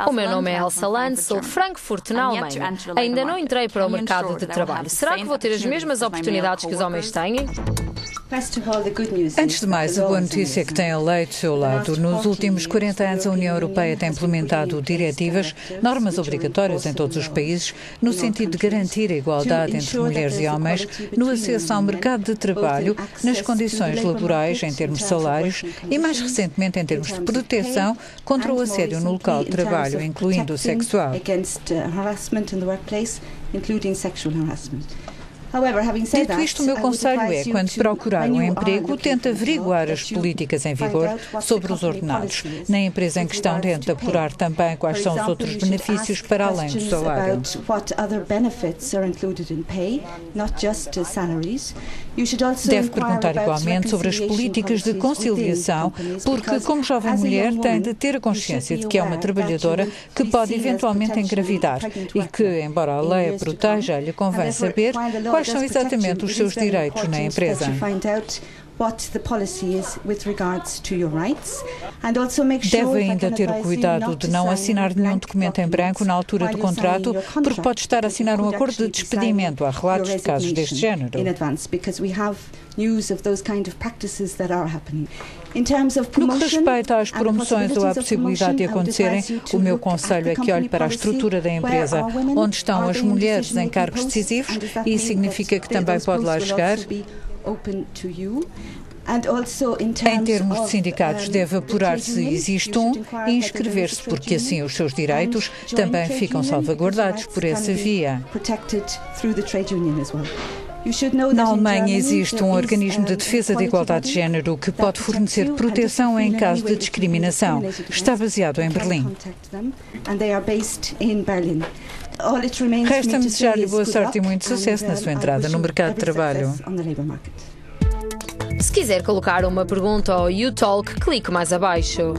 O meu nome é Elsa Land, sou de Frankfurt, na Alemanha. Ainda não entrei para o mercado de trabalho. Será que vou ter as mesmas oportunidades que os homens têm? Antes de mais, a boa notícia é que tem a lei do seu lado. Nos últimos 40 anos, a União Europeia tem implementado diretivas, normas obrigatórias em todos os países, no sentido de garantir a igualdade entre mulheres e homens no acesso ao mercado de trabalho, nas condições laborais, em termos de salários e, mais recentemente, em termos de proteção contra o assédio no local de trabalho, incluindo o sexual. Dito isto, o meu conselho é, quando procurar um emprego, tente averiguar as políticas em vigor sobre os ordenados. Na empresa em questão, tente apurar também quais são os outros benefícios para além do salário. Deve perguntar igualmente sobre as políticas de conciliação, porque, como jovem mulher, tem de ter a consciência de que é uma trabalhadora que pode eventualmente engravidar e que, embora a lei a proteja, lhe convém saber quais são exatamente os seus direitos na empresa. Deve ainda ter o cuidado de não assinar nenhum documento em branco na altura do contrato, porque pode estar a assinar um acordo de despedimento. Há relatos de casos deste género. No que respeita às promoções ou à possibilidade de acontecerem, o meu conselho é que olhe para a estrutura da empresa, onde estão as mulheres em cargos decisivos, e isso significa que também pode lá chegar. Em termos de sindicatos, deve apurar se existe um e inscrever-se, porque assim os seus direitos também ficam salvaguardados por essa via. Na Alemanha existe um organismo de defesa da igualdade de género que pode fornecer proteção em caso de discriminação. Está baseado em Berlim. Resta-me desejar-lhe boa sorte e muito sucesso na sua entrada no mercado de trabalho. Se quiser colocar uma pergunta ao YouTalk, clique mais abaixo.